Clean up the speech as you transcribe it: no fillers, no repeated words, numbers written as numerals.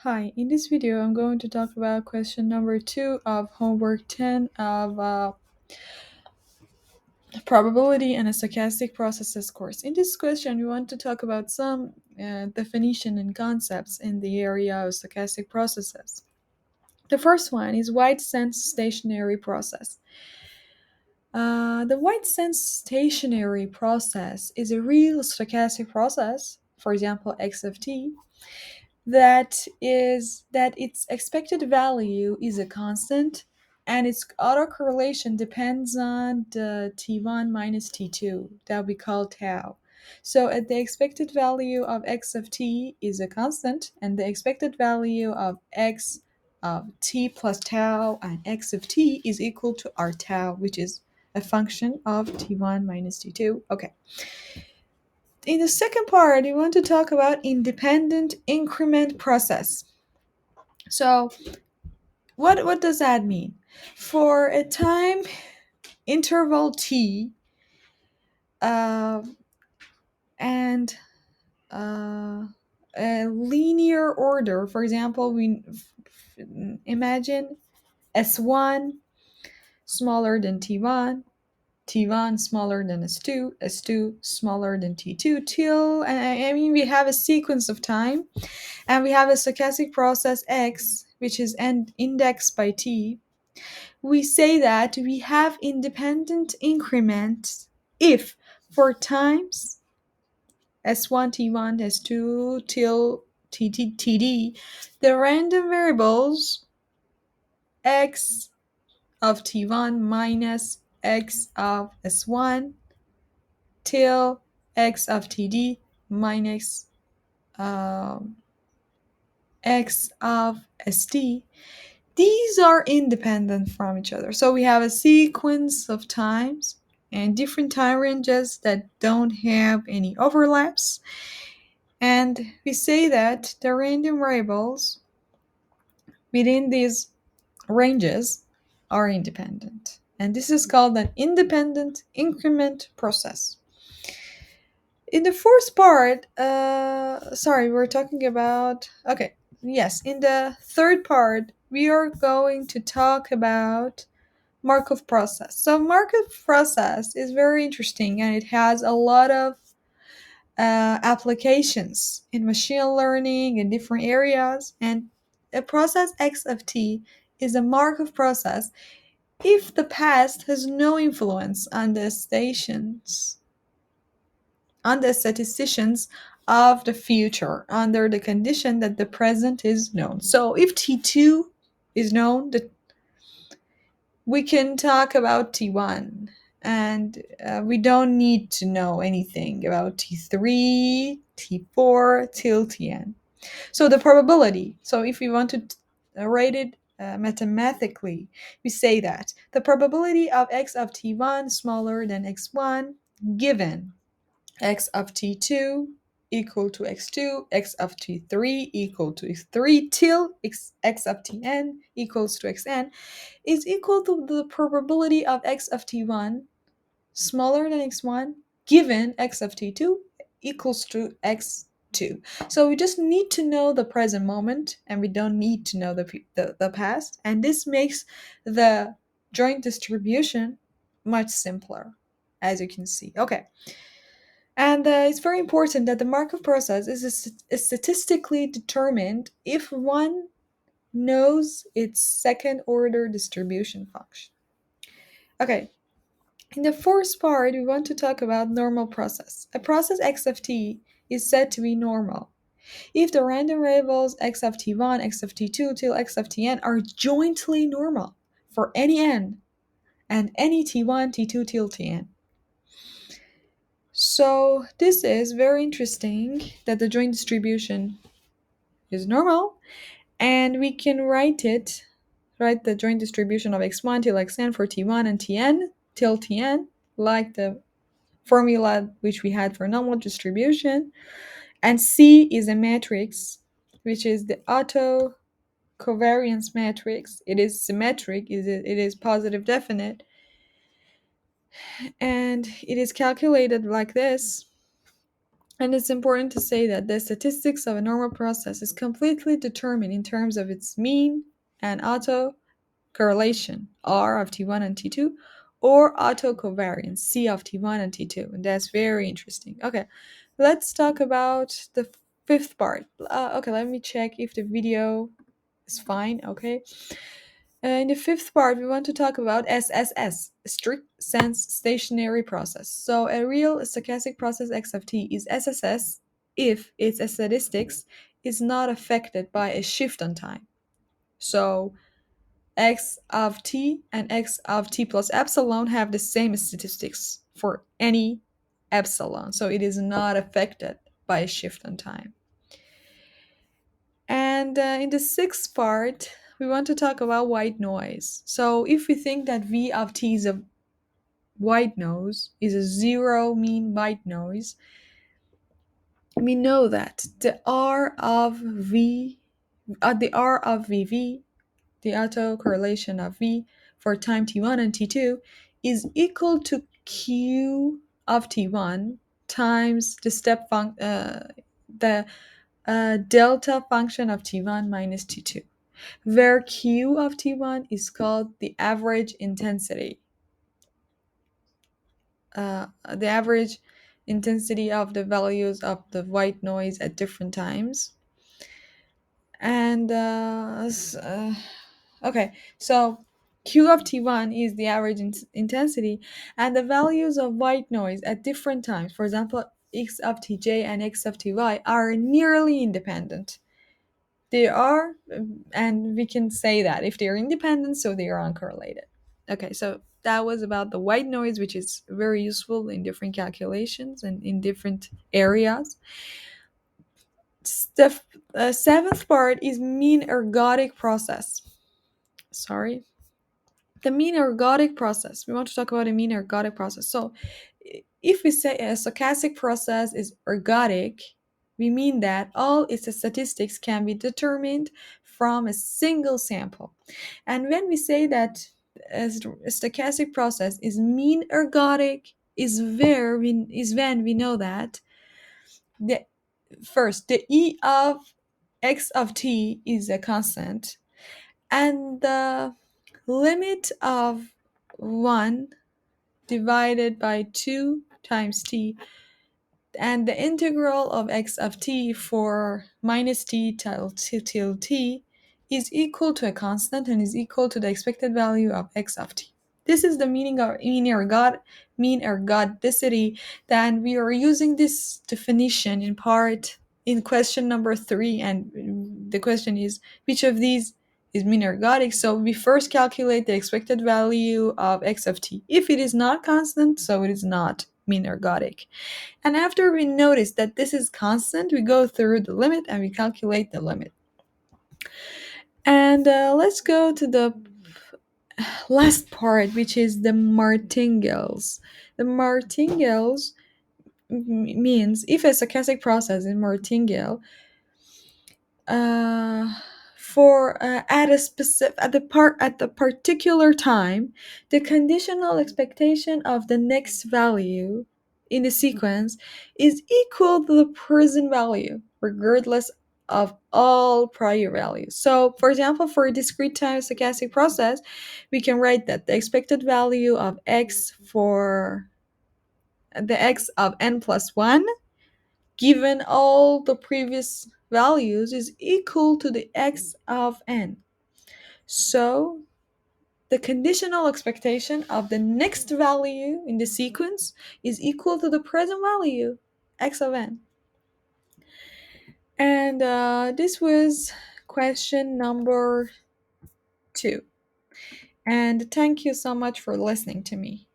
Hi, in this video I'm going to talk about question number 2 of homework 10 of probability and a stochastic processes course. In this question we want to talk about some definition and concepts in the area of stochastic processes. The first one is wide sense stationary process. The wide sense stationary process is a real stochastic process, for example x of t, that its expected value is a constant and its autocorrelation depends on the t1 minus t2 that we call tau. So at the expected value of x of t is a constant and the expected value of x of t plus tau and x of t is equal to our tau, which is a function of t1 minus t2. Okay. In the second part, we want to talk about independent increment process. So, what does that mean? For a time interval t, uh, and a linear order, for example, we imagine S1 smaller than T1, T1 smaller than S2, S2 smaller than T2, till, I mean, we have a sequence of time, and we have a stochastic process x, which is indexed by t. We say that we have independent increments if for times s1, t1, s2 till td, the random variables x of t1 minus x of s1 till x of td minus um, x of st, these are independent from each other. So we have a sequence of times and different time ranges that don't have any overlaps. And we say that the random variables within these ranges are independent. And this is called an independent increment process. In the fourth part, we're talking about, okay, yes, in the third part, we are going to talk about Markov process. So Markov process is very interesting and it has a lot of applications in machine learning in different areas. And a process x of t is a Markov process if the past has no influence on the statisticians of the future under the condition that the present is known. So if T2 is known, we can talk about T1 and we don't need to know anything about T3, T4 till Tn. So the probability, so if we want to rate it mathematically, we say that the probability of x of T1 smaller than x1 given x of t2 equal to x2, x of t3 equal to x3 till x of tn equals to xn is equal to the probability of x of t1 smaller than x1 given x of t2 equals to x2. So we just need to know the present moment and we don't need to know the past, and this makes the joint distribution much simpler, as you can see. Okay. And it's very important that the Markov process is statistically determined if one knows its second order distribution function. Okay, in the fourth part, we want to talk about normal process. A process x of t is said to be normal if the random variables x of t1, x of t2 till x of tn are jointly normal for any n and any t1, t2 till tn. So this is very interesting that the joint distribution is normal, and we can write the joint distribution of x1 till xn for t1 and tn till tn, like the formula which we had for normal distribution. And C is a matrix, which is the auto covariance matrix. It is symmetric, it is positive definite, and it is calculated like this. And it's important to say that the statistics of a normal process is completely determined in terms of its mean and auto correlation, R of T1 and T2, or autocovariance, C of T1 and T2. And that's very interesting. Okay, let's talk about the fifth part. Okay, let me check if the video is fine. Okay. In the fifth part, we want to talk about SSS, strict sense stationary process. So a real stochastic process x of t is SSS if its statistics is not affected by a shift on time. So x of t and x of t plus epsilon have the same statistics for any epsilon. So it is not affected by a shift on time. And in the sixth part, we want to talk about white noise. So if we think that V of t is a white noise, is a zero mean white noise, we know that the R of V, the R of VV, the autocorrelation of V for time t1 and t2 is equal to Q of t1 times the delta function of t1 minus t2, where Q of T1 is called the average intensity. The average intensity of the values of the white noise at different times. And okay, so Q of T1 is the average intensity, and the values of white noise at different times, for example, X of Tj and X of Ty, are nearly independent. They are, and we can say that if they're independent, so they are uncorrelated. Okay, so that was about the white noise, which is very useful in different calculations and in different areas. The seventh part is mean ergodic process. Sorry. The mean ergodic process. We want to talk about a mean ergodic process. So, if we say a stochastic process is ergodic, we mean that all its statistics can be determined from a single sample. And when we say that a stochastic process is mean ergodic, is when we know that the first the E of x of t is a constant, and the limit of 1 divided by 2 times t, and the integral of x of t for minus t till t is equal to a constant and is equal to the expected value of x of t. This is the meaning of mean ergodicity. Then we are using this definition in part in question number 3, and the question is which of these is mean ergodic. So we first calculate the expected value of x of t. If it is not constant, so it is not mean ergodic. And after we notice that this is constant, we go through the limit and we calculate the limit. And let's go to the last part, which is the martingales. The martingales means if a stochastic process in martingale uh, for at a specific at the particular time, the conditional expectation of the next value in the sequence is equal to the present value, regardless of all prior values. So, for example, for a discrete time stochastic process, we can write that the expected value of x for the x of n plus 1 given all the previous values is equal to the x of n. So the conditional expectation of the next value in the sequence is equal to the present value, x of n. And this was question number 2. And thank you so much for listening to me.